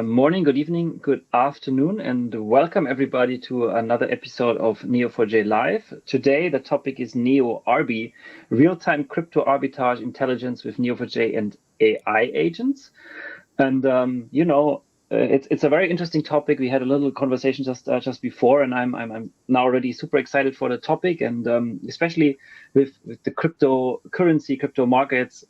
Morning, good evening, good afternoon, and welcome everybody to another episode of Neo4j Live. Today, the topic is NeoArbi, real-time crypto arbitrage intelligence with Neo4j and AI agents. And it's a very interesting topic. We had a little conversation just before, and I'm now already super excited for the topic, and especially with the cryptocurrency, crypto markets.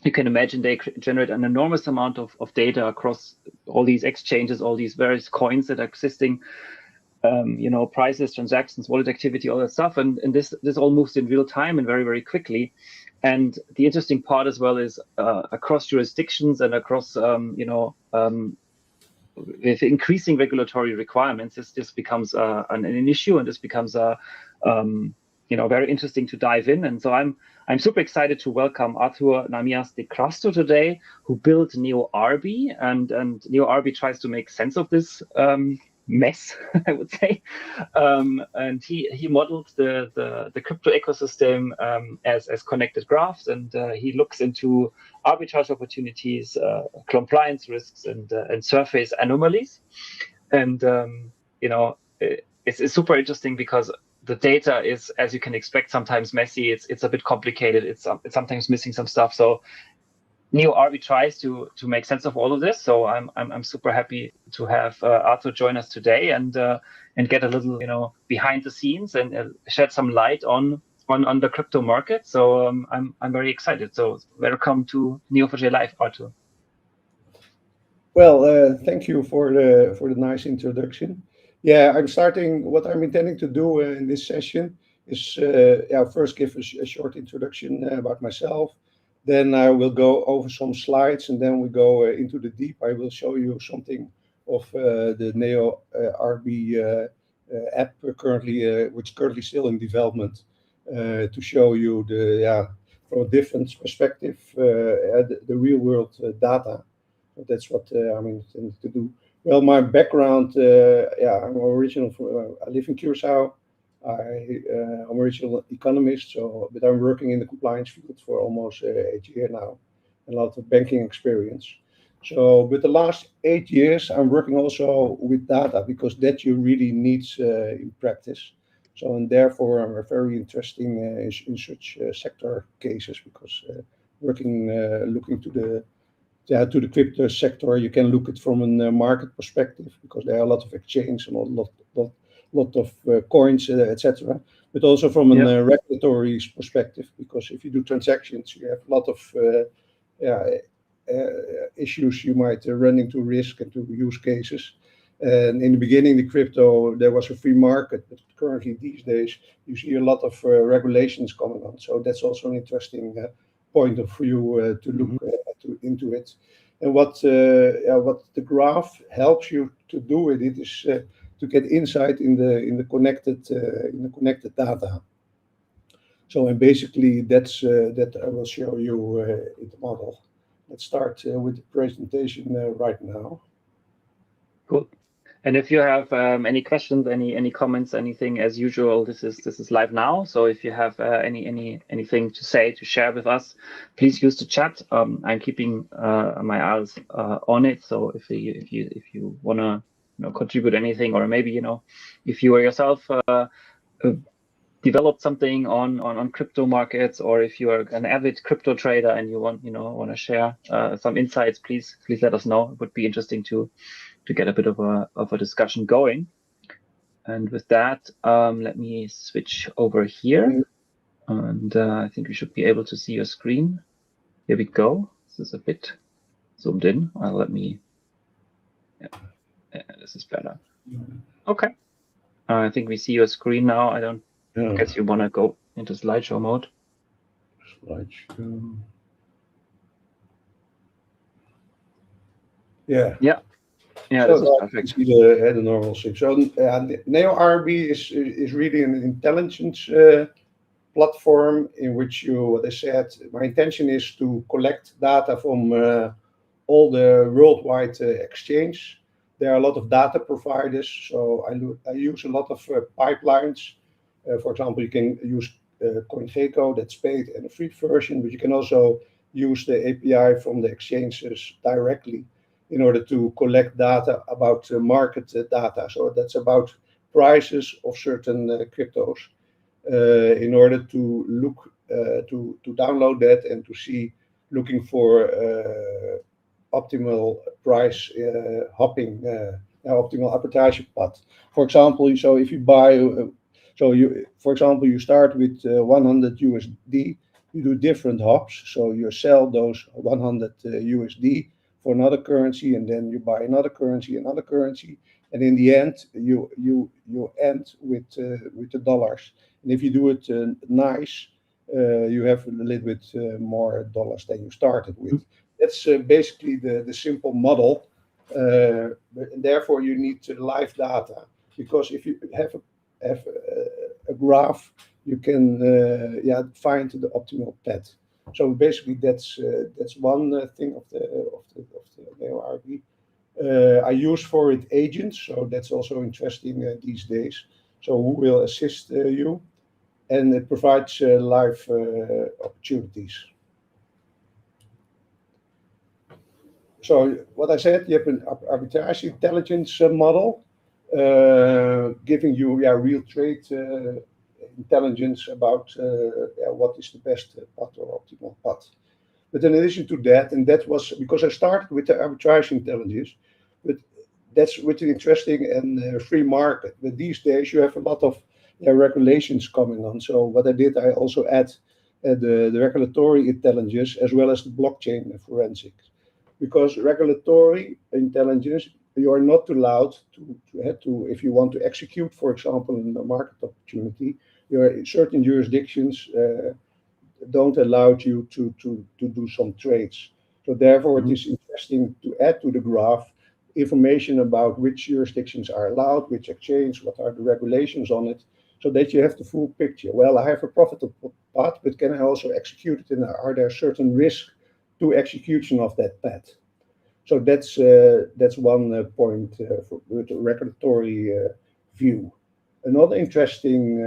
You can imagine they generate an enormous amount of data across all these exchanges, all these various coins that are existing, prices, transactions, wallet activity, all that stuff. And this all moves in real time and very, very quickly. And the interesting part as well is across jurisdictions and across, with increasing regulatory requirements, this becomes an issue, and this becomes very interesting to dive in. And so I'm super excited to welcome Arthur Namias de Crasto today, who built NeoArbi, and NeoArbi tries to make sense of this mess, I would say. And he modeled the crypto ecosystem as connected graphs, and he looks into arbitrage opportunities, compliance risks, and surface anomalies. And it's super interesting because the data is, as you can expect, sometimes messy. It's a bit complicated. It's sometimes missing some stuff. So NeoArbi tries to make sense of all of this. So I'm super happy to have Arthur join us today and get a little behind the scenes and shed some light on the crypto market. So I'm very excited. So welcome to Neo4j Live, Arthur. Well, thank you for the nice introduction. Yeah, what I'm intending to do in this session is first give a short introduction about myself. Then I will go over some slides, and then we go into the deep. I will show you something of the NeoArbi app which is currently still in development, to show you from a different perspective the real world data. That's what I'm intending to do. Well, my background, I'm original I live in Curacao. I'm original economist, but I'm working in the compliance field for almost 8 years now, and a lot of banking experience. So, but the last 8 years, I'm working also with data because that you really need in practice. So, and therefore, I'm very interested in such sector cases because looking to the crypto sector, you can look at from a market perspective because there are a lot of exchange and a lot of coins, etc. But also from a regulatory perspective, because if you do transactions, you have a lot of issues you might run into risk and to use cases. And in the beginning, the crypto, there was a free market, but currently these days, you see a lot of regulations coming on. So that's also an interesting point of view to look into it. And what the graph helps you to do with it is to get insight in the connected data. So, and basically that's that I will show you in the model. Let's start with the presentation right now. Cool. And if you have any questions, any comments, anything, as usual, this is live now. So if you have anything to say, to share with us, please use the chat. I'm keeping my eyes on it. So if you wanna contribute anything, or maybe if you are yourself developed something on crypto markets, or if you are an avid crypto trader and you want to share some insights, please let us know. It would be interesting to get a bit of a discussion going. And with that, let me switch over here. And I think we should be able to see your screen. Here we go. This is a bit zoomed in. This is better. Okay. I think we see your screen now. I don't guess you want to go into slideshow mode. Slideshow. Yeah, this is perfect. See the normal thing. So NeoArbi is really an intelligence platform in which what I said, my intention is to collect data from all the worldwide exchange. There are a lot of data providers, so I use a lot of pipelines. For example, you can use CoinGecko, that's paid and a free version, but you can also use the API from the exchanges directly. in order to collect data about market data. So that's about prices of certain cryptos. In order to look to download that and to see looking for optimal price hopping, optimal arbitrage path. For example, so if you buy, for example, you start with 100 USD, you do different hops. So you sell those 100 USD for another currency, and then you buy another currency, and in the end, you end with the dollars. And if you do it nice, you have a little bit more dollars than you started with. That's basically the simple model. And therefore, you need live data, because if you have a graph, you can find the optimal path. So basically, that's one thing of the NeoArbi. I use for it agents, so that's also interesting these days. So who will assist you, and it provides live opportunities. So what I said, you have an arbitrage intelligence model giving you real trade intelligence about what is the best path or optimal path. But in addition to that, and that was because I started with the arbitrage intelligence, but that's with an interesting and free market. But these days you have a lot of regulations coming on. So what I did, I also add the regulatory intelligence as well as the blockchain forensics. Because regulatory intelligence, you are not allowed to if you want to execute, for example, in a market opportunity, certain jurisdictions don't allow you to do some trades. So therefore, it is interesting to add to the graph information about which jurisdictions are allowed, which exchange, what are the regulations on it, so that you have the full picture. Well, I have a profitable path, but can I also execute it? And are there certain risks to execution of that path? So that's one point with the regulatory view. Another interesting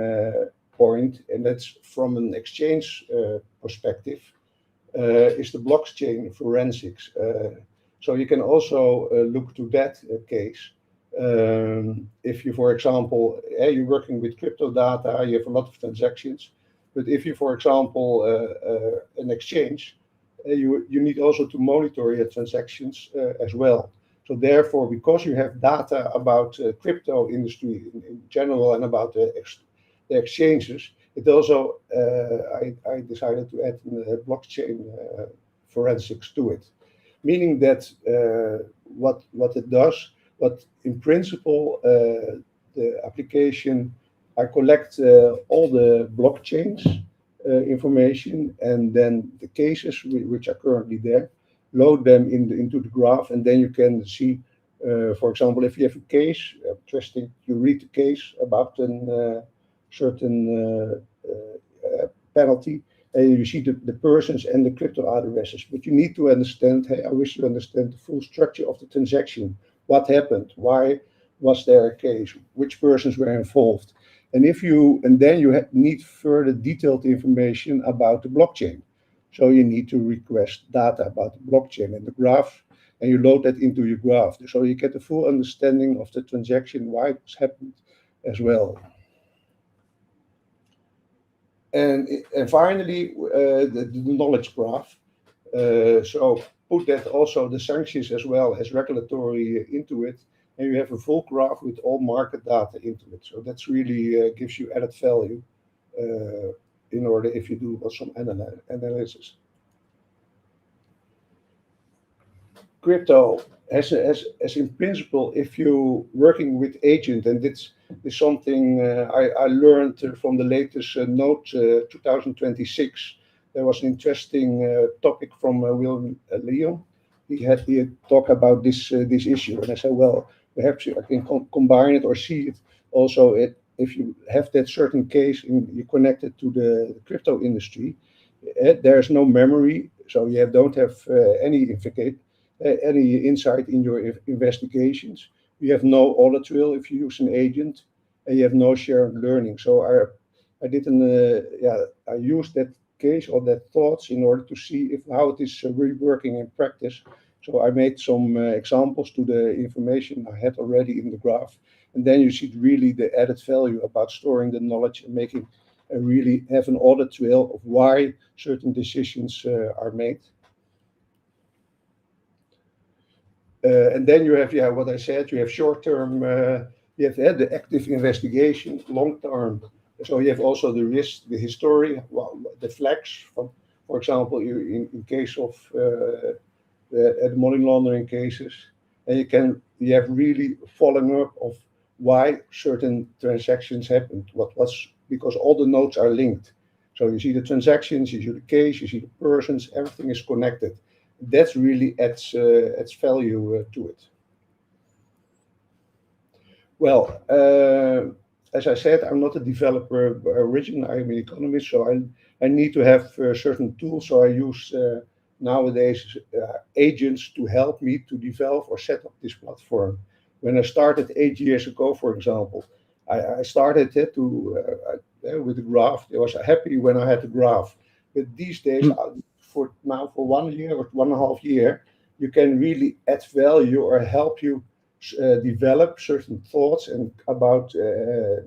point, and that's from an exchange perspective, is the blockchain forensics. So you can also look to that case. If you, for example, you're working with crypto data, you have a lot of transactions. But if you, for example, an exchange, you need also to monitor your transactions as well. So therefore, because you have data about crypto industry in general and about the exchanges, it also I decided to add blockchain forensics to it, meaning that what it does, but in principle, the application, I collect all the blockchains information, and then the cases which are currently there, load them into the graph, and then you can see, for example, if you have a case, interesting, you read the case about a certain penalty, and you see the persons and the crypto addresses. But you need to understand, hey, I wish to understand the full structure of the transaction. What happened? Why was there a case? Which persons were involved? And then you need further detailed information about the blockchain. So you need to request data about the blockchain and the graph, and you load that into your graph. So you get a full understanding of the transaction, why it happened as well. And finally, the knowledge graph. So put that also the sanctions as well as regulatory into it, and you have a full graph with all market data into it. So that's really gives you added value in order if you do some analysis. Crypto as in principle, if you working with agent, and this is something I learned from the latest note 2026. There was an interesting topic from Will Leon. He had talk about this issue, and I said, well, perhaps I can combine it or see it also. If you have that certain case and you connect it to the crypto industry, there's no memory, so you don't have any insight in your investigations. You have no audit trail if you use an agent, and you have no shared learning. So I used that case or that thoughts in order to see how it is really working in practice. So I made some examples to the information I had already in the graph. And then you see really the added value about storing the knowledge and making really have an audit trail of why certain decisions are made. And then you have, what I said, you have short-term, you have the active investigation, long-term. So you have also the risk, the history, well, the flags, for example, in case of the money laundering cases, and you have really following up of why certain transactions happened. What's because all the nodes are linked. So you see the transactions, you see the case, you see the persons, everything is connected. That's really adds value to it. Well, as I said, I'm not a developer originally. I'm an economist, so I need to have certain tools. So I use nowadays agents to help me to develop or set up this platform. When I started 8 years ago, for example, I started it with the graph. I was happy when I had the graph. But these days, for 1 year or 1.5 years, you can really add value or help you develop certain thoughts and about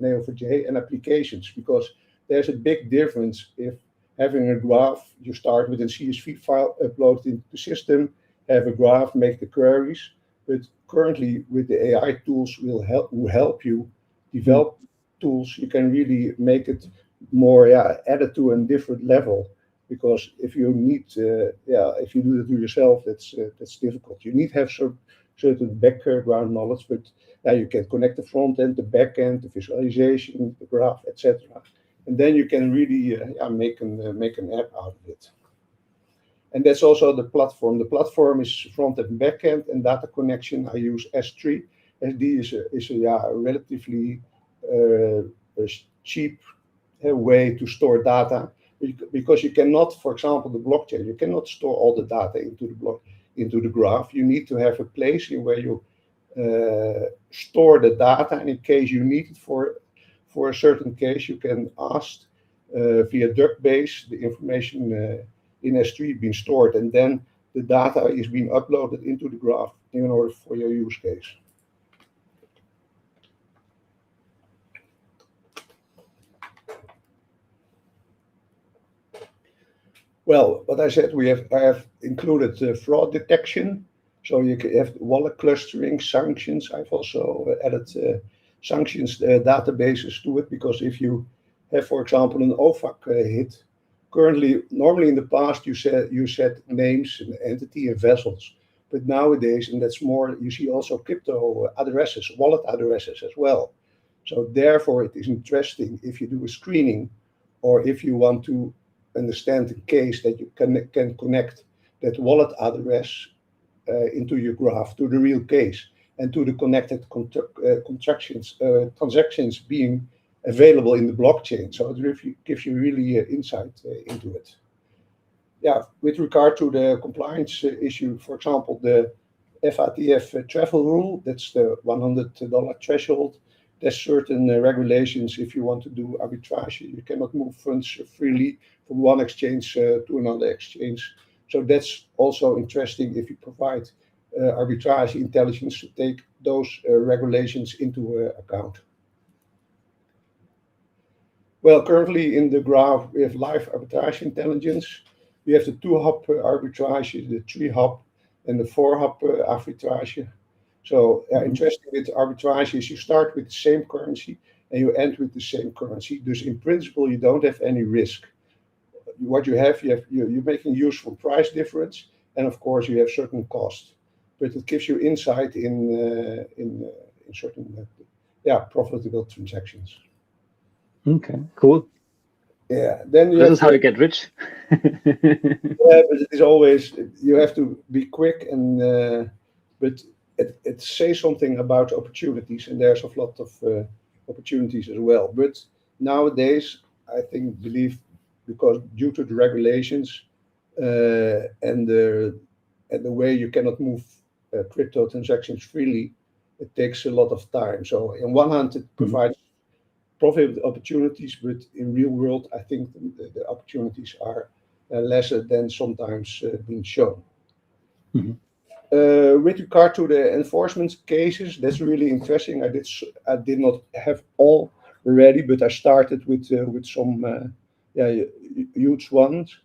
Neo4j and applications, because there's a big difference if having a graph, you start with a CSV file, upload it into the system, have a graph, make the queries. But currently with the AI tools will help you develop tools, you can really make it more added to a different level. Because if you need, if you do it yourself, that's difficult. You need to have certain background knowledge, but you can connect the front end, the back end, the visualization, the graph, etc. And then you can really make an app out of it. And that's also the platform. The platform is front end, back end, and data connection. I use S3. SD is a relatively cheap way to store data, because you cannot, for example, the blockchain, you cannot store all the data into the graph. You need to have a place where you store the data, and in case you need it for a certain case, you can ask via database the information in S3 being stored, and then the data is being uploaded into the graph in order for your use case. Well, what I said, I have included fraud detection. So you can have wallet clustering, sanctions. I've also added sanctions databases to it, because if you have, for example, an OFAC hit, normally in the past you said names and entity and vessels, but nowadays, and that's more, you see also crypto addresses, wallet addresses as well. So therefore, it is interesting if you do a screening, or if you want to understand the case, that you can connect that wallet address into your graph to the real case and to the connected transactions being available in the blockchain. So it gives you really insight into it. Yeah, with regard to the compliance issue, for example, the FATF travel rule, that's the $100 threshold. There's certain regulations. If you want to do arbitrage, you cannot move funds freely from one exchange to another exchange. So that's also interesting if you provide arbitrage intelligence to take those regulations into account. Well, currently in the graph, we have live arbitrage intelligence. We have the 2-hop arbitrage, the 3-hop, and the 4-hop arbitrage. So interesting with arbitrage is you start with the same currency and you end with the same currency. Thus, in principle, you don't have any risk. What you're making use from price difference, and of course, you have certain costs. But it gives you insight in certain profitable transactions. Okay, cool. Yeah, then this is how you get rich. Yeah, but it is always, you have to be quick, and but it says something about opportunities, and there's a lot of opportunities as well. But nowadays, I believe because due to the regulations and the way you cannot move crypto transactions freely, it takes a lot of time. So on one hand, it provides profit opportunities, but in real world, I think the opportunities are lesser than sometimes being shown. Mm-hmm. With regard to the enforcement cases, that's really interesting. I did not have all ready, but I started with some huge ones.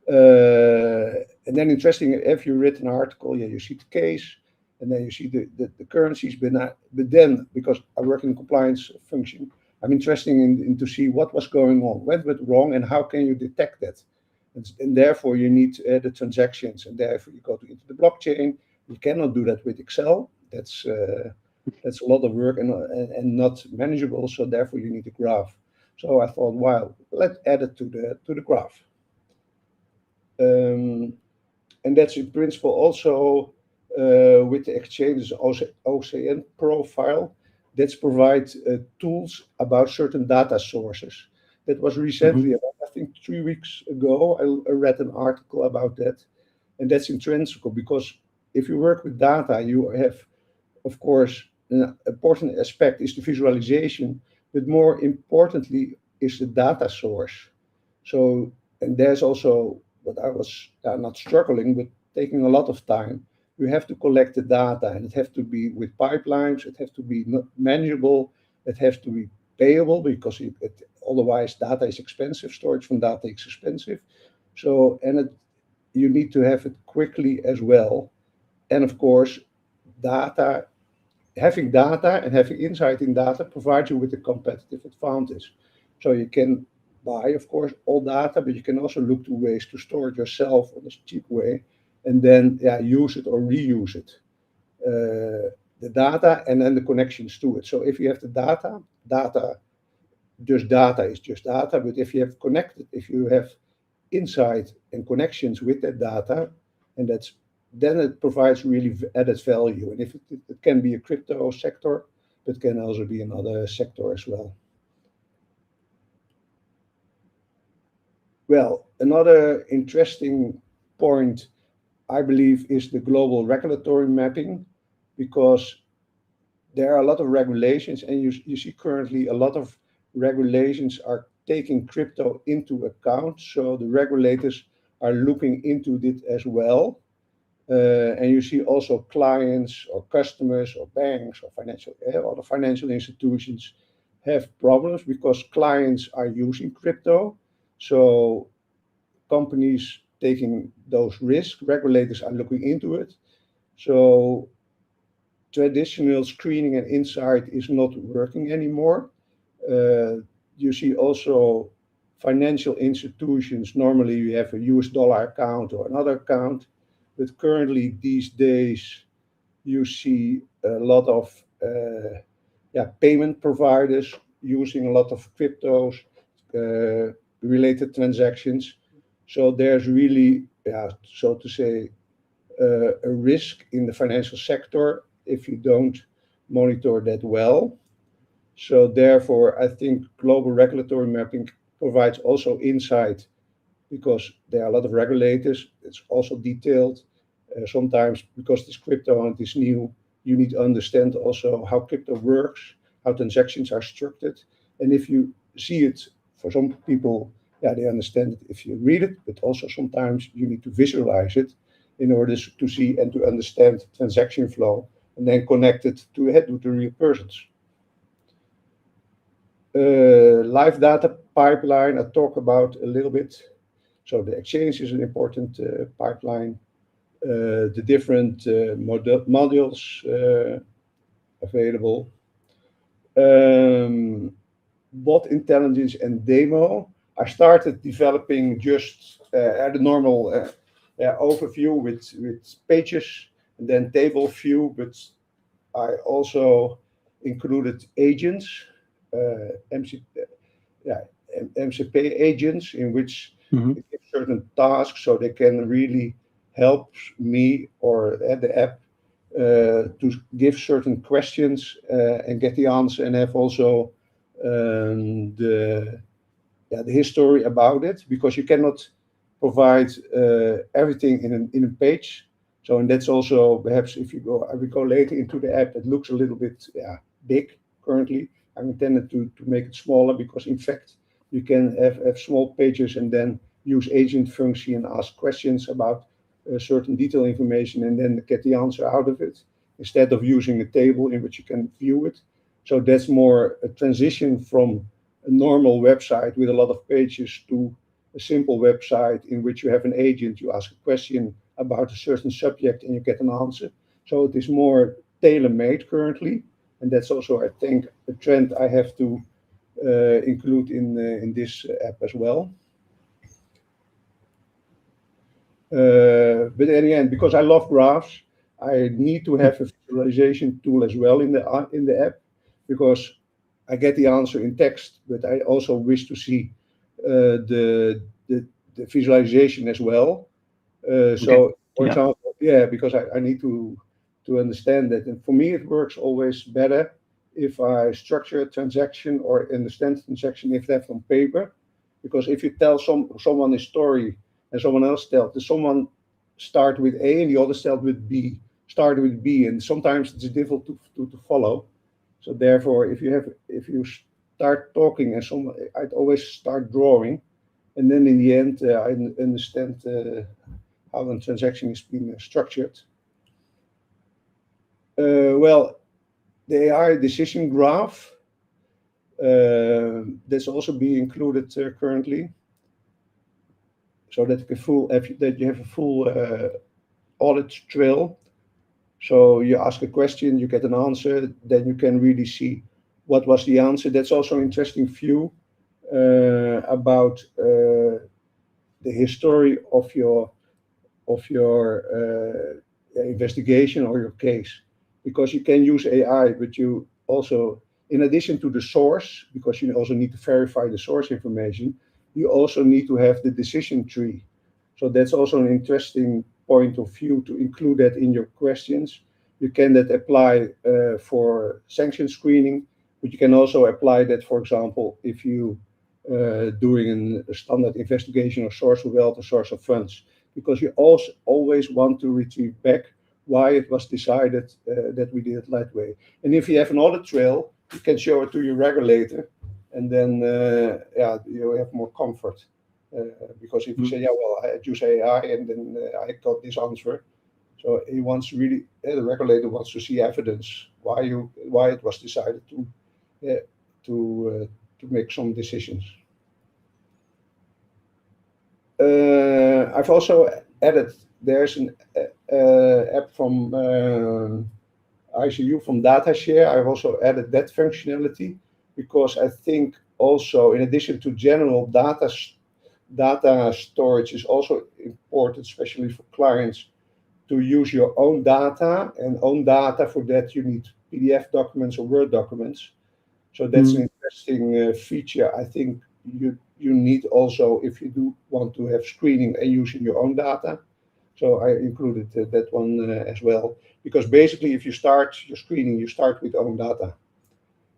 And then interesting, if you read an article, yeah, you see the case, and then you see the currencies. But then, because I work in compliance function, I'm interested in to see what was going on, what went wrong, and how can you detect that. And therefore, you need the transactions, and therefore you go into the blockchain. You cannot do that with Excel. That's a lot of work and not manageable. So therefore, you need a graph. So I thought, well, let's add it to the graph. And that's in principle also with the exchanges OCN profile that provide tools about certain data sources. That was recently, I think 3 weeks ago, I read an article about that. And that's intrinsical because if you work with data, you have, of course, an important aspect is the visualization, but more importantly is the data source. So, and there's also what I was not struggling, but taking a lot of time. You have to collect the data, and it has to be with pipelines. It has to be manageable. It has to be payable because otherwise data is expensive. Storage from data is expensive. So, you need to have it quickly as well. And of course, having data and having insight in data provides you with a competitive advantage. So you can buy, of course, all data, but you can also look to ways to store it yourself in a cheap way, and then use it or reuse it. The data and then the connections to it. So if you have the data is just data. But if you have insight and connections with that data, and then it provides really added value. And if it can be a crypto sector, but it can also be another sector as well. Well, another interesting point, I believe, is the global regulatory mapping, because there are a lot of regulations, and you see currently a lot of regulations are taking crypto into account. So the regulators are looking into it as well. And you see also clients or customers or banks or other financial institutions have problems because clients are using crypto. So companies taking those risks, regulators are looking into it. So traditional screening and insight is not working anymore. You see also financial institutions, normally you have a US dollar account or another account, but currently these days you see a lot of payment providers using a lot of cryptos related transactions. So there's really, so to say, a risk in the financial sector if you don't monitor that well. So therefore, I think global regulatory mapping provides also insight because there are a lot of regulators. It's also detailed. Sometimes because this crypto and this new, you need to understand also how crypto works, how transactions are structured. And if you see it, for some people, they understand it if you read it, but also sometimes you need to visualize it in order to see and to understand transaction flow and then connect it to the real persons. Live data pipeline, I talk about a little bit. So the exchange is an important pipeline. The different modules available. Bot intelligence and demo. I started developing just at a normal overview with pages and then table view, but I also included agents, MCP agents, in which they give certain tasks so they can really help me or the app to give certain questions and get the answer and have also the history about it, because you cannot provide everything in a page. So, and that's also perhaps if we go later into the app, it looks a little bit big currently. I intended to make it smaller because in fact you can have small pages and then use agent function and ask questions about certain detail information and then get the answer out of it, instead of using a table in which you can view it. So that's more a transition from a normal website with a lot of pages to a simple website in which you have an agent, you ask a question about a certain subject and you get an answer. So it is more tailor-made currently, and that's also, I think, a trend I have to include in this app as well. But in the end, because I love graphs, I need to have a visualization tool as well in the app, because I get the answer in text, but I also wish to see the visualization as well. So, for example, because I need to understand that, and for me it works always better if I structure a transaction or understand the transaction if that's on paper, because if you tell someone a story and someone else tells, someone start with A and the other start with B, and sometimes it's difficult to follow. So therefore, if you start talking and I'd always start drawing, and then in the end I understand how the transaction is being structured. Well, the AI decision graph that's also being included currently, so that you have a full audit trail. So you ask a question, you get an answer, then you can really see what was the answer. That's also an interesting view about the history of your investigation or your case, because you can use AI, but you also, in addition to the source, because you also need to verify the source information, you also need to have the decision tree. So that's also an interesting point of view to include that in your questions. You can that apply for sanction screening, but you can also apply that, for example, if you doing a standard investigation of source of wealth or source of funds, because you also always want to retrieve back why it was decided that we did it that way. And if you have an audit trail, you can show it to your regulator, and then you have more comfort. Because if you say, I use AI and then I got this answer, so he wants really, the regulator wants to see evidence why it was decided to make some decisions. I've also added, there's an app from ICU from DataShare. I've also added that functionality because I think also, in addition to general data storage, is also important, especially for clients, to use your own data, and own data for that you need PDF documents or Word documents. So that's an interesting feature. I think you need also if you do want to have screening and using your own data. So I included that one as well, because basically if you start your screening, you start with own data.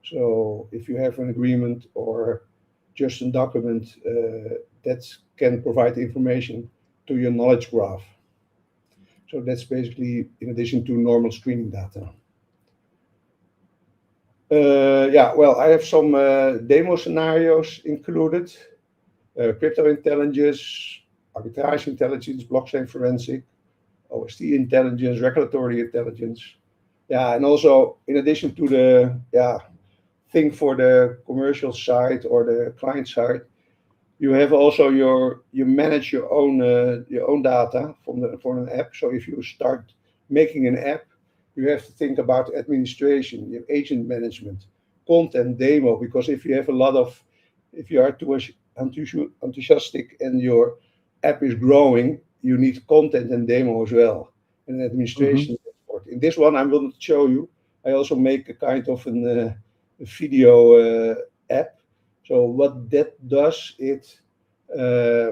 So if you have an agreement or just a document that can provide information to your knowledge graph. So that's basically in addition to normal screening data. I have some demo scenarios included. Crypto intelligence, arbitrage intelligence, blockchain forensic, OST intelligence, regulatory intelligence. And also in addition to the thing for the commercial side or the client side, you have also you manage your own data for an app. So if you start making an app, you have to think about administration, your agent management, content, demo, because if you are too enthusiastic and your app is growing, you need content and demo as well, and administration. In this one, I'm going to show you. I also make a kind of a video app. So what that does,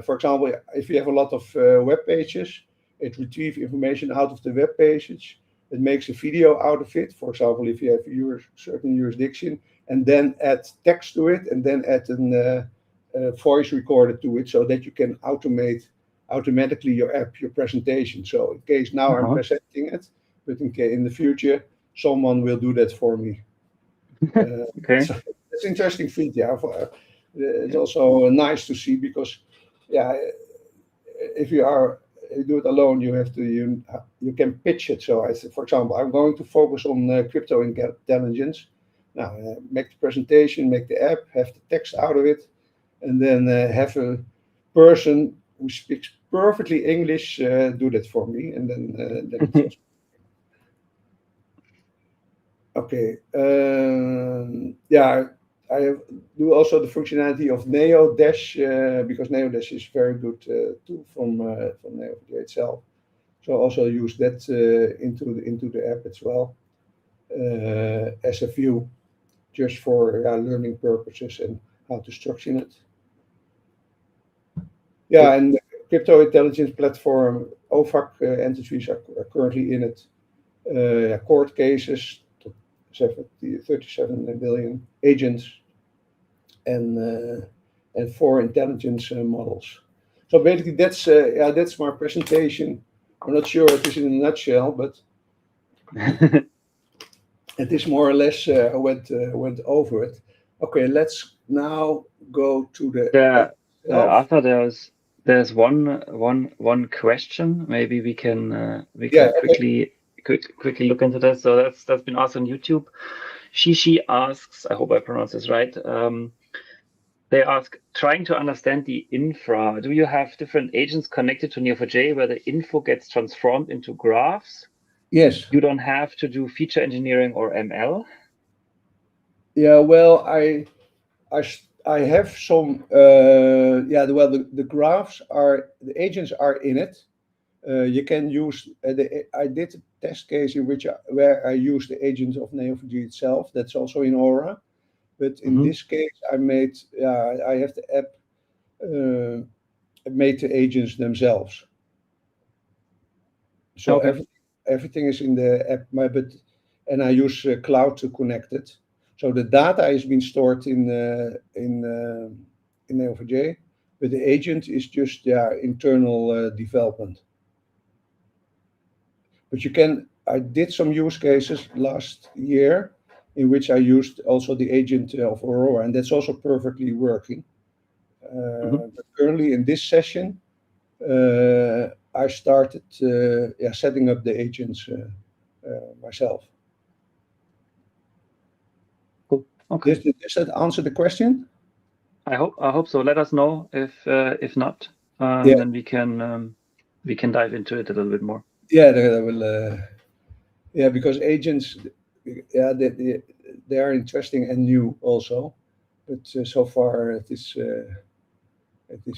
for example, if you have a lot of web pages, it retrieves information out of the web pages. It makes a video out of it. For example, if you have your certain jurisdiction, and then add text to it, and then add a voice recorder to it, so that you can automate automatically your app, your presentation. So in case now I'm presenting it, but in the future, someone will do that for me. Okay. So it's an interesting feature. It's also nice to see because, if you are you do it alone, you can pitch it. So I said, for example, I'm going to focus on crypto intelligence. Now, make the presentation, make the app, have the text out of it, and then have a person who speaks perfectly English do that for me, and then it's okay. Yeah, I do also the functionality of NeoDash because NeoDash is very good tool from Neo4j itself. So I also use that into the app as well as a view, just for learning purposes and how to structure it. Yeah, and the crypto intelligence platform, OFAC entities are currently in it. Court cases, 37 billion agents, and 4 intelligence models. So basically, that's my presentation. I'm not sure it is in a nutshell, but it is more or less went over it. Okay, let's now go to the. Arthur, there's one question. Maybe we can quickly look into that. So that's been asked on YouTube. She asks, I hope I pronounce this right. They ask, trying to understand the infra. Do you have different agents connected to Neo4j where the info gets transformed into graphs? Yes. You don't have to do feature engineering or ML? Yeah, well, I have some. Well, the graphs the agents are in it. You can use. I did a test case where I used the agent of Neo4j itself. That's also in Aura. But in this case, I have the app made the agents themselves. So everything is in the app, and I use cloud to connect it. So the data is being stored in Neo4j, but the agent is just internal development. But I did some use cases last year in which I used also the agent of Aurora, and that's also perfectly working. But currently in this session, I started setting up the agents myself. Cool. Okay. Does that answer the question? I hope so. Let us know if not, then we can dive into it a little bit more. Yeah, I will. Because agents, they are interesting and new also, but so far it is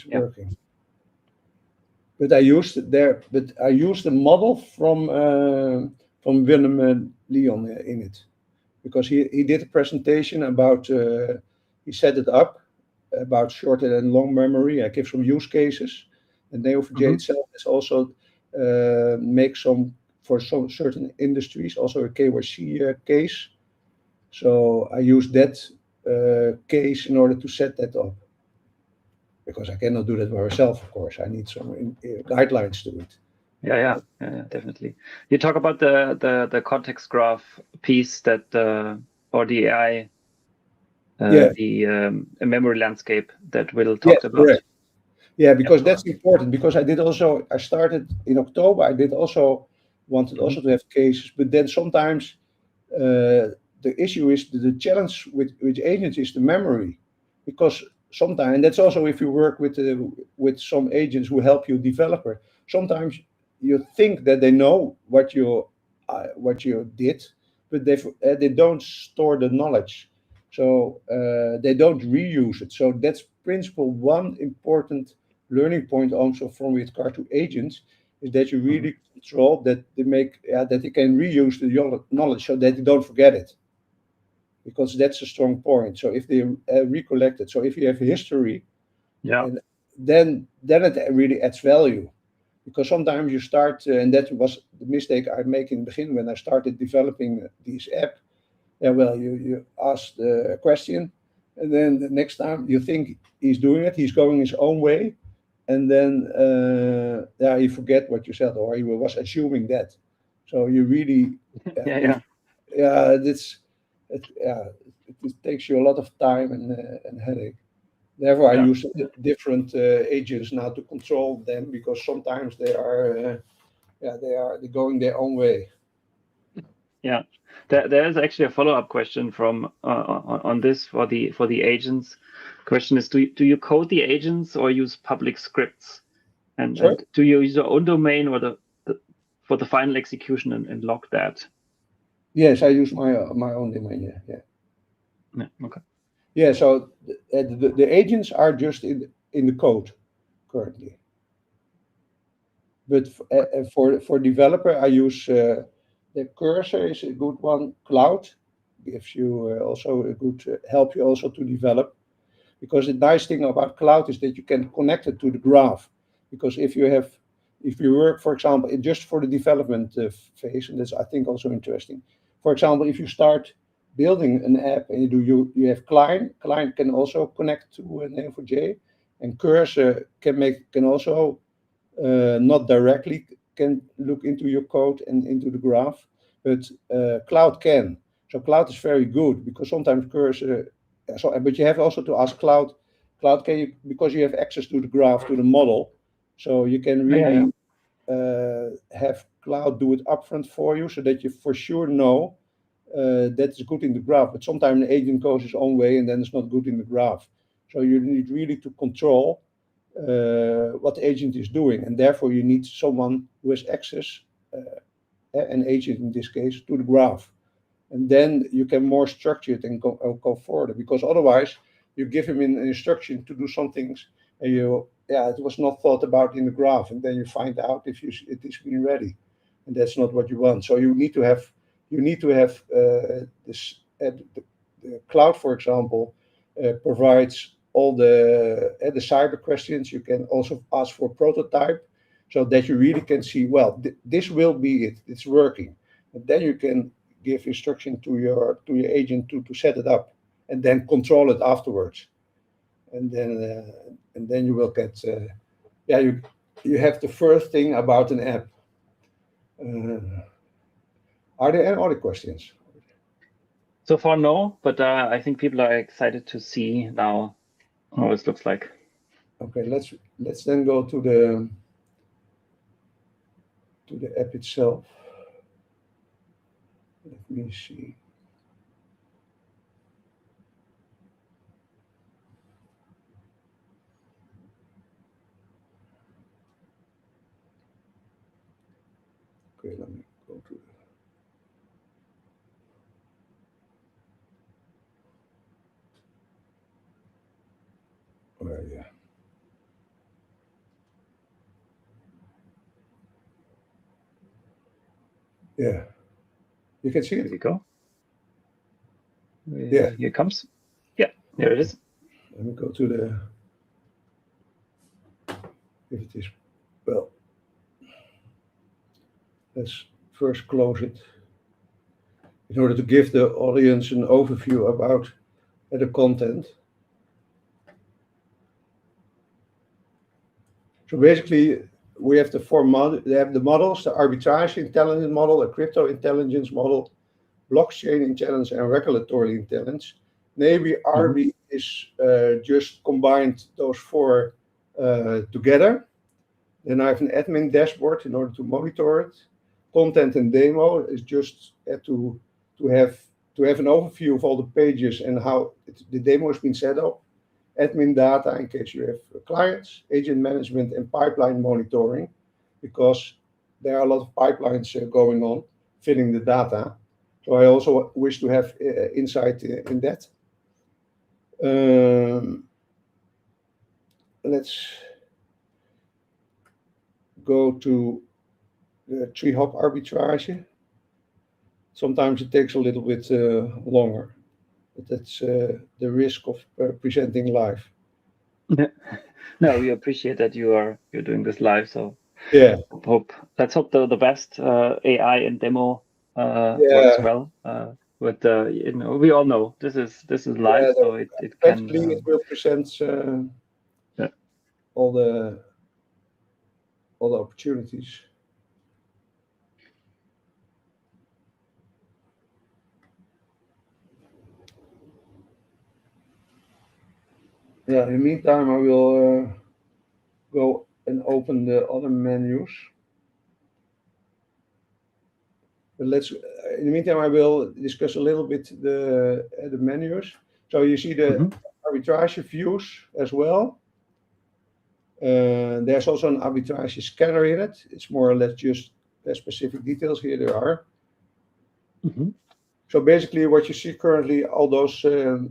working. But I used the model from Willem Leon in it, because he did a presentation about he set it up about short and long memory. I give some use cases, and Neo4j itself has also make some for some certain industries also a KYC case. So I use that case in order to set that up, because I cannot do that by myself. Of course, I need some guidelines to it. Yeah, definitely. You talk about the context graph piece that or the AI, the memory landscape that Will talked about. Correct. Yeah, because that's important. Because I started in October. I did also wanted also to have cases, but then sometimes the issue is the challenge with agents is the memory, because sometimes, and that's also if you work with some agents who help you developer. Sometimes you think that they know what you did, but they don't store the knowledge, so they don't reuse it. So that's principle one important learning point also from with regard to agents, is that you really control that they can reuse the knowledge so that they don't forget it, because that's a strong point. So if they recollect it, so if you have a history, and then it really adds value. Because sometimes you start, and that was the mistake I make in the beginning when I started developing this app. You ask a question, and then the next time you think he's doing it, he's going his own way, and then you forget what you said, or he was assuming that. So you really, it takes you a lot of time and headache. Therefore, I Yeah. use different agents now to control them because sometimes they're going their own way. Yeah, there is actually a follow-up question from on this for the agents. Question is, do you code the agents or use public scripts? Sorry? And do you use your own domain or for the final execution and log that? Yes, I use my own domain. Yeah. Yeah, okay. Yeah. So the agents are just in the code currently. But for developer, I use the cursor is a good one. Cloud gives you also a good help you also to develop. Because the nice thing about cloud is that you can connect it to the graph. Because if you work, for example, just for the development phase, and that's I think also interesting. For example, if you start building an app and you have client can also connect to Neo4j, and cursor can also not directly can look into your code and into the graph, but cloud can. So cloud is very good because sometimes cursor. But you have also to ask cloud. Cloud can you because you have access to the graph to the model, so you can Yeah. really have cloud do it upfront for you, so that you for sure know that's good in the graph. But sometimes the agent goes his own way and then it's not good in the graph. So you need really to control what the agent is doing, and therefore you need someone who has access, an agent in this case, to the graph, and then you can more structure it and go further. Because otherwise, you give him an instruction to do some things, and it was not thought about in the graph, and then you find out if it is being ready, and that's not what you want. So you need to have this. The cloud, for example, provides all the cyber questions. You can also ask for a prototype, so that you really can see, well, this will be it. It's working, and then you can give instruction to your agent to set it up, and then control it afterwards, and then you will get you have the first thing about an app. Are there any other questions? So far, no, but I think people are excited to see now how it looks like. Okay, let's then go to the app itself. Let me see. Okay, let me go to yeah. Yeah, you can see Here it. we go. Yeah. Here it comes. Yeah, here it is. Let me go to the. If it is, well, let's first close it in order to give the audience an overview about the content. So basically, we have they have the models: the arbitrage intelligence model, a crypto intelligence model, blockchain intelligence, and regulatory intelligence. Maybe Arbi is just combined those four together. Then I have an admin dashboard in order to monitor it. Content and demo is just to have an overview of all the pages and how the demo has been set up. Admin data in case you have clients, agent management, and pipeline monitoring, because there are a lot of pipelines going on, filling the data. So I also wish to have insight in that. Let's go to the tree hop arbitrage. Sometimes it takes a little bit longer, but that's the risk of presenting live. No, we appreciate that you're doing this live. So Yeah, let's hope the best AI and demo works yeah, well. But we all know this is live, yeah. so it Practically, it can. will present Yeah. all the opportunities. Yeah, in the meantime, I will go and open the other menus. But in the meantime, I will discuss a little bit the menus. So you see the arbitrage views as well. There's also an arbitrage scanner in it. It's more or less just specific details. Here there are. So basically, what you see currently, all those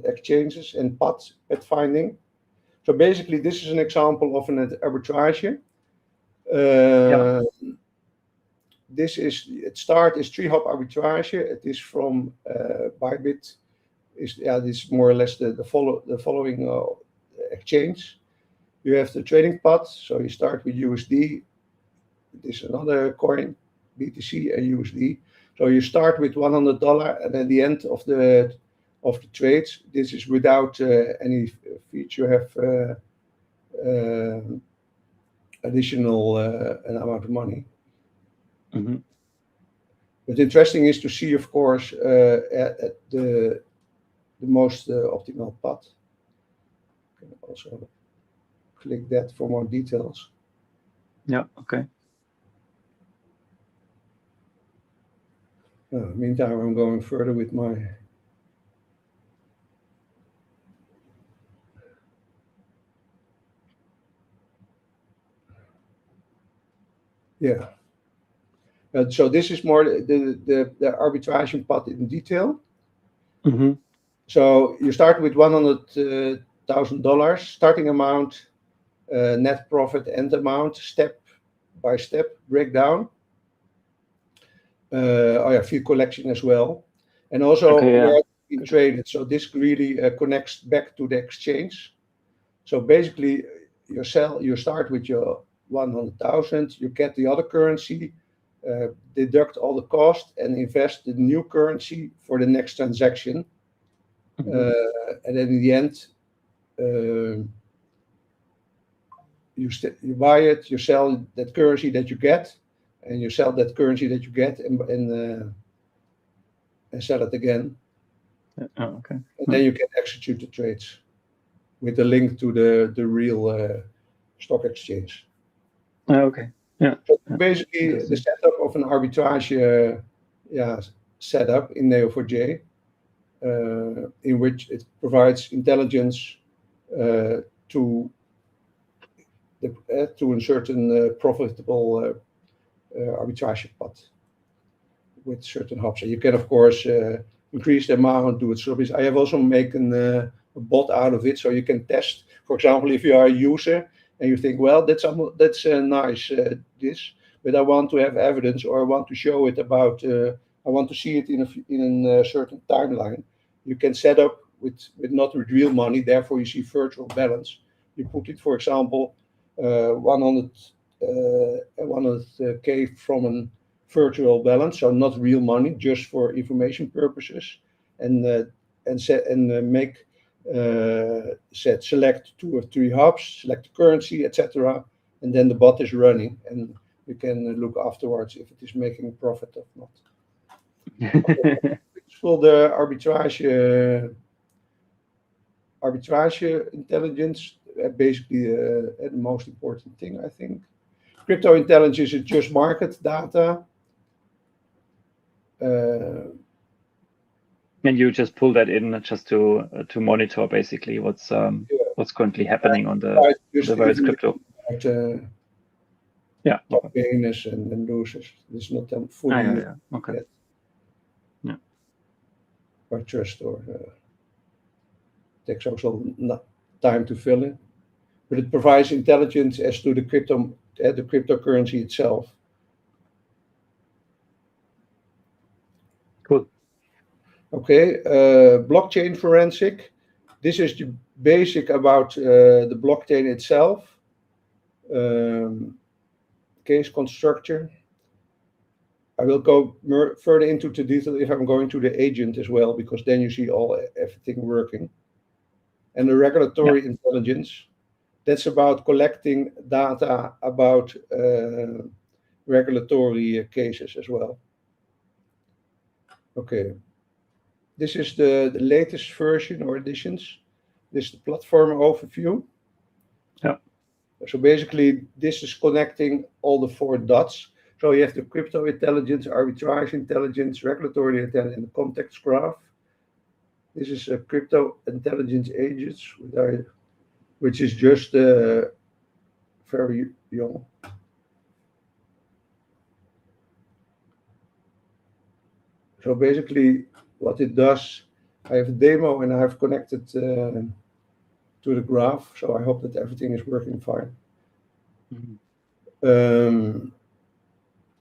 exchanges and pathfinding. So basically, this is an example of an arbitrage. Start is 3-hop arbitrage. It is from Bybit. This is more or less the following exchange. You have the trading path. So you start with USD. This is another coin, BTC and USD. So you start with $100, and at the end of the trades, this is without any fees. You have additional an amount of money. But interesting is to see, of course, at the most optimal path. You can also click that for more details. Yeah. Okay. Meantime, I'm going further with my. Yeah. So this is more the arbitration path in detail. So you start with $100,000 starting amount, net profit end amount, step by step breakdown. Fee collection as well, and also where it's been traded. So this really connects back to the exchange. So basically, you start with your 100,000, you get the other currency, deduct all the cost, and invest the new currency for the next transaction. And then in the end, you buy it, you sell that currency that you get, and you sell that currency that you get, and sell it again. Okay. And then you can execute the trades with a link to the real stock exchange. Okay. Yeah. So basically, the setup of an arbitrage setup in Neo4j, in which it provides intelligence to a certain profitable arbitrage path with certain hops. You can, of course, increase the amount, do it service. I have also made a bot out of it, so you can test. For example, if you are a user and you think, well, that's nice, but I want to have evidence, or I want to show it about. I want to see it in a certain timeline. You can set up not with real money. Therefore, you see virtual balance. You put it, for example, 100K from a virtual balance, so not real money, just for information purposes, and select 2 or 3 hubs, select the currency, etc., and then the bot is running, and you can look afterwards if it is making a profit or not. For the arbitrage intelligence, basically the most important thing, I think. Crypto intelligence is just market data. And you just pull that in just to monitor basically what's currently happening on the various crypto. Gainers and losers. It's not fully okay. yet. Yeah. By trust, or takes also time to fill in, but it provides intelligence as to the cryptocurrency itself. Cool. Okay, blockchain forensic. This is the basic about the blockchain itself. Case constructor. I will go further into the detail if I'm going to the agent as well, because then you see everything working. And the regulatory intelligence. That's about collecting data about regulatory cases as well. Okay. This is the latest version or editions. This is the platform overview. Yeah. So basically, this is connecting all the 4 dots. So you have the crypto intelligence, arbitrage intelligence, regulatory intelligence, and the context graph. This is a crypto intelligence agents, which is just very young. So basically, what it does, I have a demo and I have connected to the graph. So I hope that everything is working fine.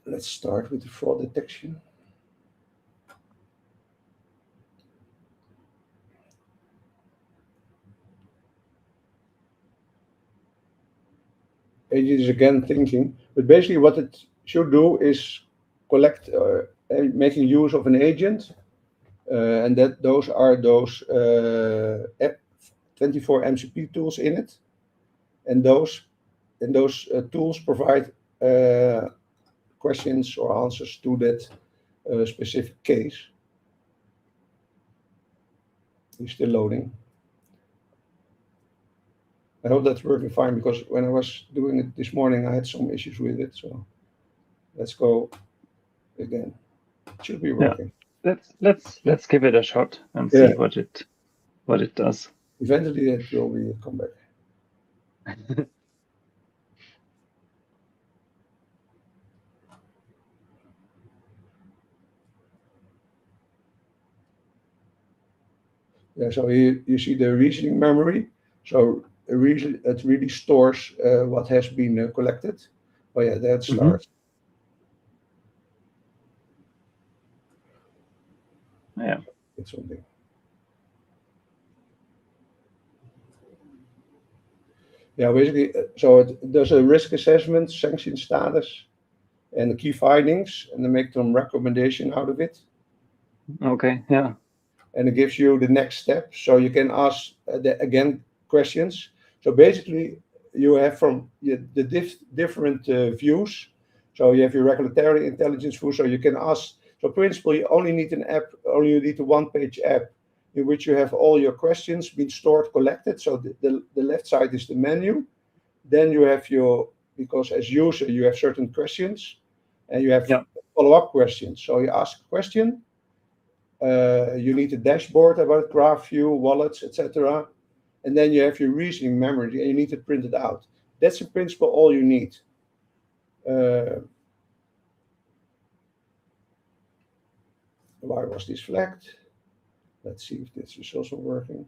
Let's start with the fraud detection. Agent is again thinking, but basically what it should do is collect, making use of an agent, and that those are those 24 MCP tools in it, and those tools provide questions or answers to that specific case. It's still loading. I hope that's working fine, because when I was doing it this morning, I had some issues with it. So let's go again. It should be working. Yeah. Let's give it a shot and see what it does. Eventually, it will be come back. Yeah, so you see the reasoning memory. So it really stores what has been collected. Oh yeah, that starts. Yeah. It's something. Yeah, basically, so it does a risk assessment, sanction status, and the key findings, and then make some recommendation out of it. Okay. Yeah. And it gives you the next step, so you can ask again questions. So basically, you have from the different views. So you have your regulatory intelligence view, so you can ask. So principally, you only need an app, only you need a one-page app in which you have all your questions been stored, collected. So the left side is the menu. Then you have because as user, you have certain questions, and you have follow-up questions. So you ask a question. You need a dashboard about graph view, wallets, etc. And then you have your reasoning memory, and you need to print it out. That's in principle all you need. Why was this flagged? Let's see if this is also working.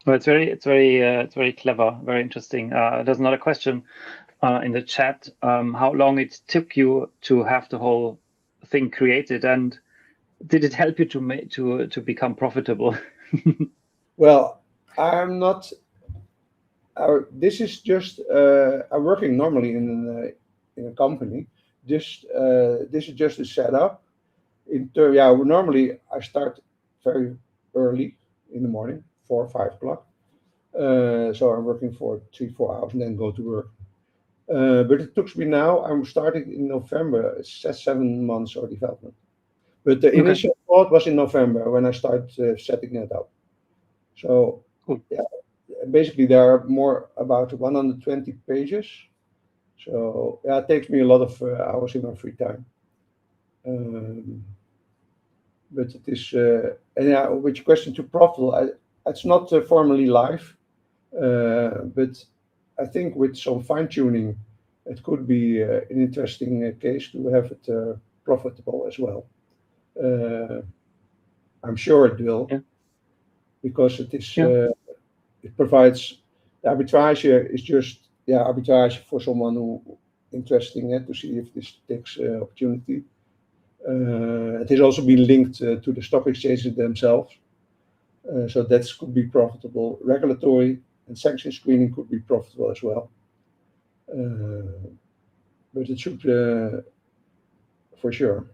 Well, it's very clever, very interesting. There's another question in the chat: how long it took you to have the whole thing created, and did it help you to become profitable? Well, I'm not. This is just I'm working normally in a company. This is just a setup. Normally I start very early in the morning, 4 or 5 o'clock. So I'm working for 3-4 hours and then go to work. But it took me now. I'm starting in November. It's 7 months of development. But the initial thought was in November when I started setting it up. So yeah, basically there are more about 120 pages. So yeah, it takes me a lot of hours in my free time. But it is, and yeah, which question to profitable? It's not formally live, but I think with some fine tuning, it could be an interesting case to have it profitable as well. I'm sure it will, because it is. It provides the arbitrage is just arbitrage for someone who interesting to see if this takes opportunity. It has also been linked to the stock exchanges themselves, so that could be profitable. Regulatory and sanction screening could be profitable as well, but it should for sure.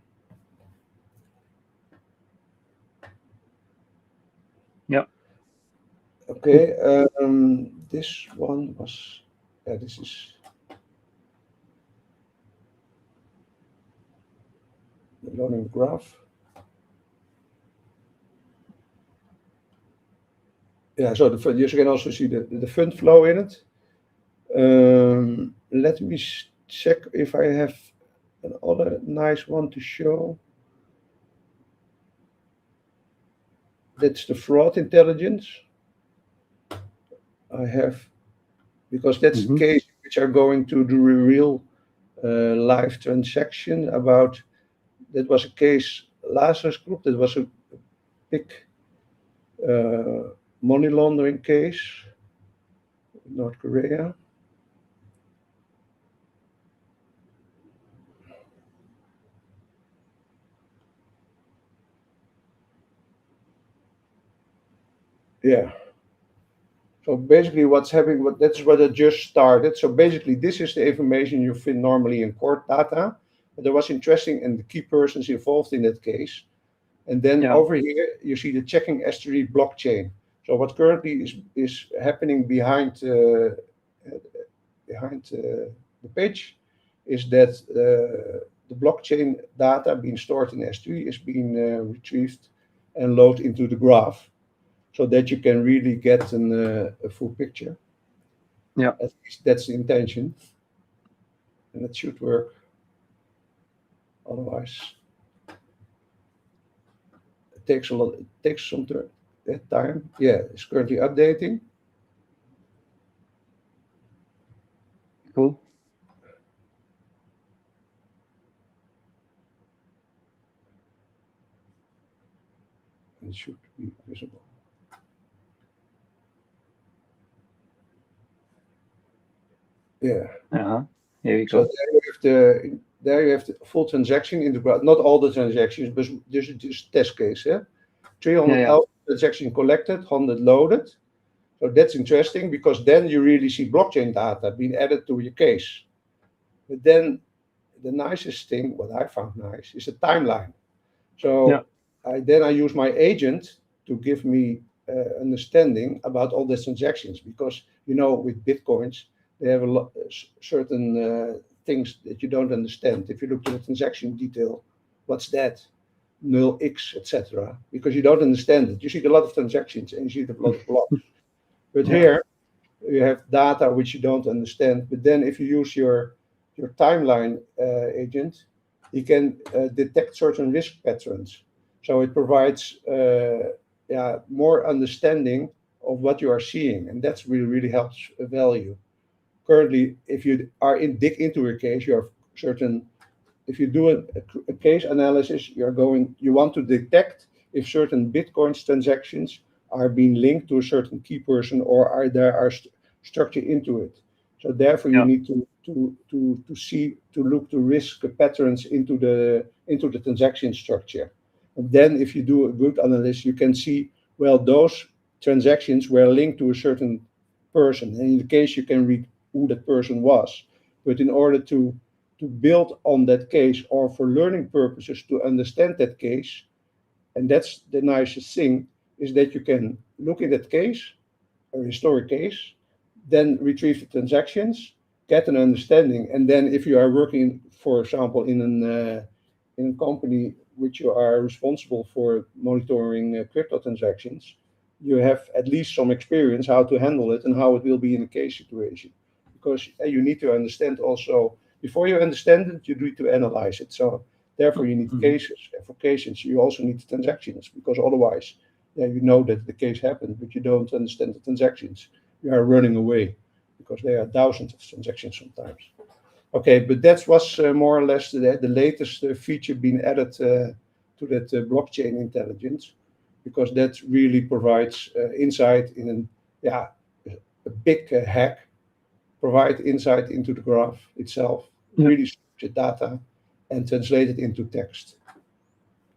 Yeah. Okay. this one was, this is the learning graph. Yeah, so you can also see the fund flow in it. Let me check if I have another nice one to show. That's the fraud intelligence. I have, because that's the case which are going to do a real live transaction about. That was a case, Lazarus Group, that was a big money laundering case in North Korea. Yeah. So basically what's happening, that's what I just started. So basically this is the information you find normally in court data. But there was interesting and the key persons involved in that case. And then over here, you see the checking S3 blockchain. So what currently is happening behind the page is that the blockchain data being stored in S3 is being retrieved and loaded into the graph, so that you can really get a full picture. Yeah, at least that's the intention, and it should work. Otherwise, it takes a lot. It takes some time. Yeah, it's currently updating. Cool. It should be visible. Yeah. Here we go. So there you have the full transaction in the graph. Not all the transactions, but this is test case. 300 transaction collected, 100 loaded. So that's interesting because then you really see blockchain data being added to your case. But then the nicest thing, what I found nice, is a timeline. So I use my agent to give me understanding about all the transactions, because with Bitcoins they have certain things that you don't understand. If you look at the transaction detail, what's that? 0x, etc. Because you don't understand it. You see a lot of transactions and you see a lot of blocks. But here you have data which you don't understand. But then if you use your timeline agent, you can detect certain risk patterns. So it provides more understanding of what you are seeing, and that's really helps value. Currently, if you are dig into a case, you have certain. If you do a case analysis, you want to detect if certain Bitcoin transactions are being linked to a certain key person, or there are structure into it. So therefore, you need to look to risk patterns into the transaction structure. And then, if you do a good analysis, you can see, well, those transactions were linked to a certain person, and in the case you can read who that person was. But in order to build on that case, or for learning purposes to understand that case, and that's the nicest thing, is that you can look at that case, a historic case, then retrieve the transactions, get an understanding, and then if you are working, for example, in a company which you are responsible for monitoring crypto transactions, you have at least some experience how to handle it and how it will be in a case situation. Because you need to understand also, before you understand it, you need to analyze it. So therefore you need cases. And for cases, you also need transactions, because otherwise, you know that the case happened, but you don't understand the transactions. You are running away, because there are thousands of transactions sometimes. Okay, but that was more or less the latest feature being added to that blockchain intelligence, because that really provides insight in a big hack, provide insight into the graph itself, really structured data, and translate it into text.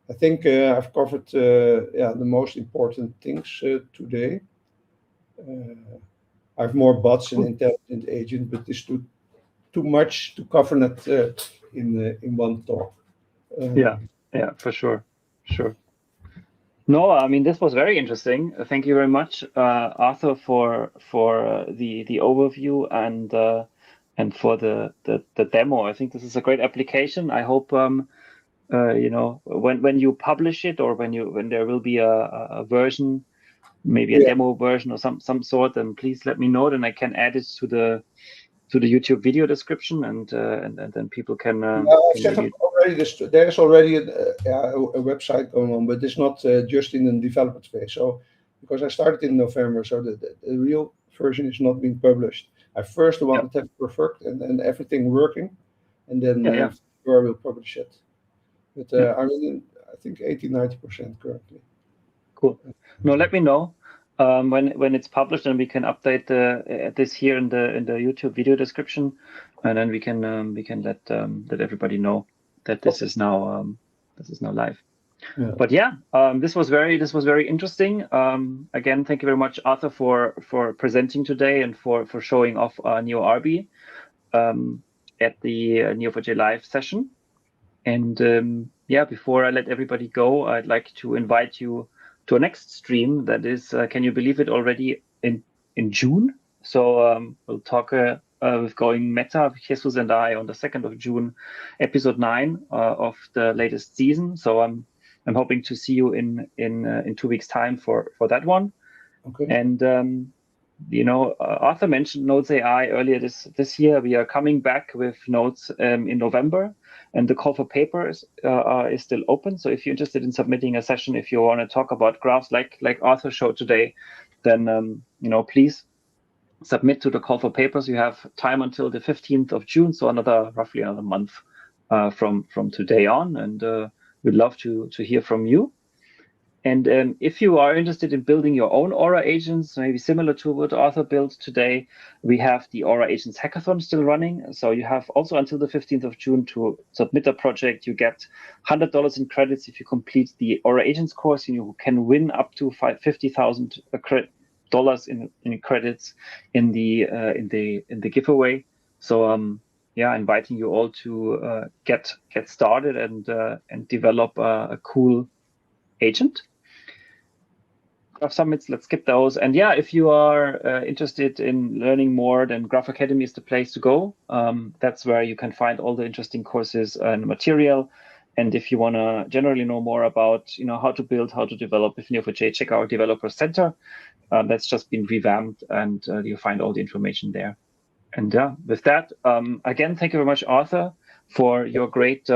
I think I've covered the most important things today. I have more bots and intelligent agent, but it's too much to cover that in one talk. For sure. No, I mean, this was very interesting. Thank you very much, Arthur, for the overview and for the demo. I think this is a great application. I hope when you publish it, or when there will be a version, maybe a Yeah, demo version or some sort, then please let me know. Then I can add it to the YouTube video description, and then people can I've can set up maybe. already this. There's already a website going on, but it's not just in the development phase. So, because I started in November, so the real version is not being published. I first Yeah, want to have perfect and everything working, and then yeah, sure I will publish it. But yeah. I'm in, I think 80-90% currently. Cool. No, let me know when it's published, and we can update this here in the YouTube video description, and then we can let everybody know that this is now live. Yeah. But yeah, this was very interesting. Again, thank you very much, Arthur, for presenting today and for showing off NeoArbi at the Neo4j live session. And yeah, before I let everybody go, I'd like to invite you to a next stream. That is, can you believe it, already in June? So we'll talk with Going Meta, Jesus and I, on the 2nd of June, episode 9 of the latest season. So I'm hoping to see you in 2 weeks' time for that one. Okay. And Arthur mentioned Nodes AI earlier this year. We are coming back with Nodes in November, and the call for papers is still open. So if you're interested in submitting a session, if you want to talk about graphs like Arthur showed today, then please submit to the call for papers. You have time until the 15th of June, so roughly another month from today on, and we'd love to hear from you. And if you are interested in building your own Aura agents, maybe similar to what Arthur built today, we have the Aura Agents Hackathon still running. So you have also until the 15th of June to submit a project. You get $100 in credits if you complete the Aura Agents course. You can win up to $50,000 in credits in the giveaway. So yeah, inviting you all to get started and develop a cool agent. Graph Summits, let's skip those. And yeah, if you are interested in learning more, then Graph Academy is the place to go. That's where you can find all the interesting courses and material. And if you want to generally know more about how to build, how to develop with Neo4j, check out Developer Center. That's just been revamped, and you'll find all the information there. And yeah, with that, again, thank you very much, Arthur, for your great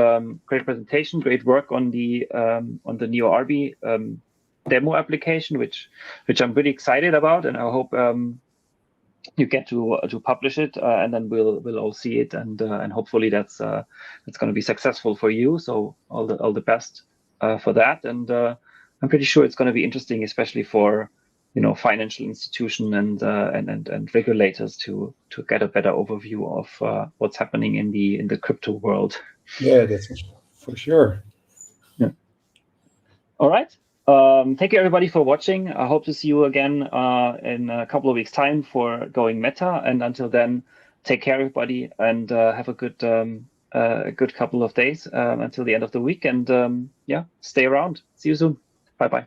presentation, great work on the NeoArbi demo application, which I'm pretty excited about, and I hope you get to publish it, and then we'll all see it, and hopefully that's going to be successful for you. So all the best for that, and I'm pretty sure it's going to be interesting, especially for financial institution and regulators to get a better overview of what's happening in the crypto world. Yeah, that's for sure. Yeah. All right. Thank you everybody for watching. I hope to see you again in a couple of weeks' time for Going Meta. And until then, take care, everybody, and have a good couple of days until the end of the week. And yeah, stay around. See you soon. Bye bye.